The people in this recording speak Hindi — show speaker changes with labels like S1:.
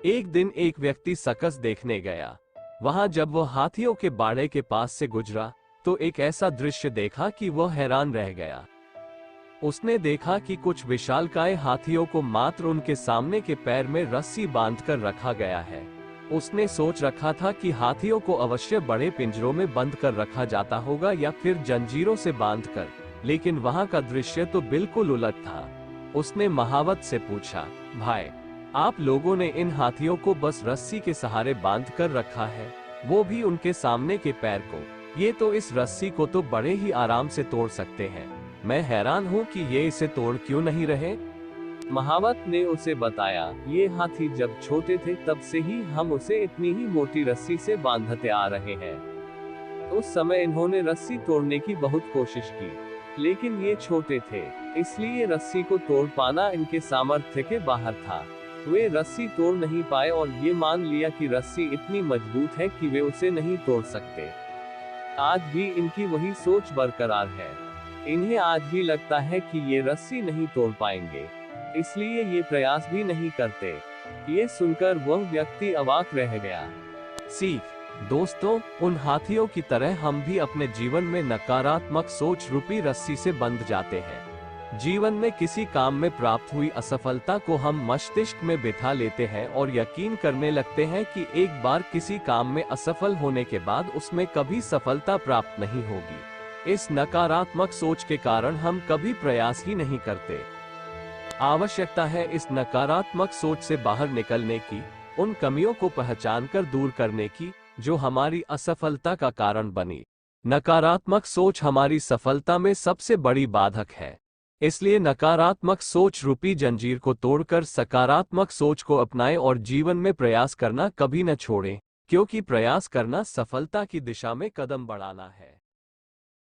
S1: एक दिन एक व्यक्ति सर्कस देखने गया। वहां जब वह हाथियों के बाड़े के पास से गुजरा तो एक ऐसा दृश्य देखा कि वह हैरान रह गया। उसने देखा कि कुछ विशालकाय हाथियों को मात्र उनके सामने के पैर में रस्सी बांधकर रखा गया है। उसने सोच रखा था कि हाथियों को अवश्य बड़े पिंजरों में बंद कर रखा जाता होगा या फिर जंजीरों से बांधकर, लेकिन वहां का दृश्य तो बिल्कुल उलट था। उसने महावत से पूछा, भाई, आप लोगों ने इन हाथियों को बस रस्सी के सहारे बांध कर रखा है, वो भी उनके सामने के पैर को। ये तो इस रस्सी को तो बड़े ही आराम से तोड़ सकते हैं। मैं हैरान हूँ कि ये इसे तोड़ क्यों नहीं रहे। महावत ने उसे बताया, ये हाथी जब छोटे थे तब से ही हम उसे इतनी ही मोटी रस्सी से बांधते आ रहे हैं। उस समय इन्होंने रस्सी तोड़ने की बहुत कोशिश की, लेकिन ये छोटे थे, इसलिए रस्सी को तोड़ पाना इनके सामर्थ्य के बाहर था। वे रस्सी तोड़ नहीं पाए और ये मान लिया कि रस्सी इतनी मजबूत है कि वे उसे नहीं तोड़ सकते। आज भी इनकी वही सोच बरकरार है। इन्हें आज भी लगता है कि ये रस्सी नहीं तोड़ पाएंगे, इसलिए ये प्रयास भी नहीं करते। ये सुनकर वह व्यक्ति अवाक रह गया। सीख, दोस्तों, उन हाथियों की तरह हम भी अपने जीवन में नकारात्मक सोच रूपी रस्सी से बंध जाते हैं। जीवन में किसी काम में प्राप्त हुई असफलता को हम मस्तिष्क में बिठा लेते हैं और यकीन करने लगते हैं कि एक बार किसी काम में असफल होने के बाद उसमें कभी सफलता प्राप्त नहीं होगी। इस नकारात्मक सोच के कारण हम कभी प्रयास ही नहीं करते। आवश्यकता है इस नकारात्मक सोच से बाहर निकलने की, उन कमियों को पहचानकर दूर करने की जो हमारी असफलता का कारण बनी। नकारात्मक सोच हमारी सफलता में सबसे बड़ी बाधक है। इसलिए नकारात्मक सोच रूपी जंजीर को तोड़कर सकारात्मक सोच को अपनाएं और जीवन में प्रयास करना कभी न छोड़ें, क्योंकि प्रयास करना सफलता की दिशा में कदम बढ़ाना है।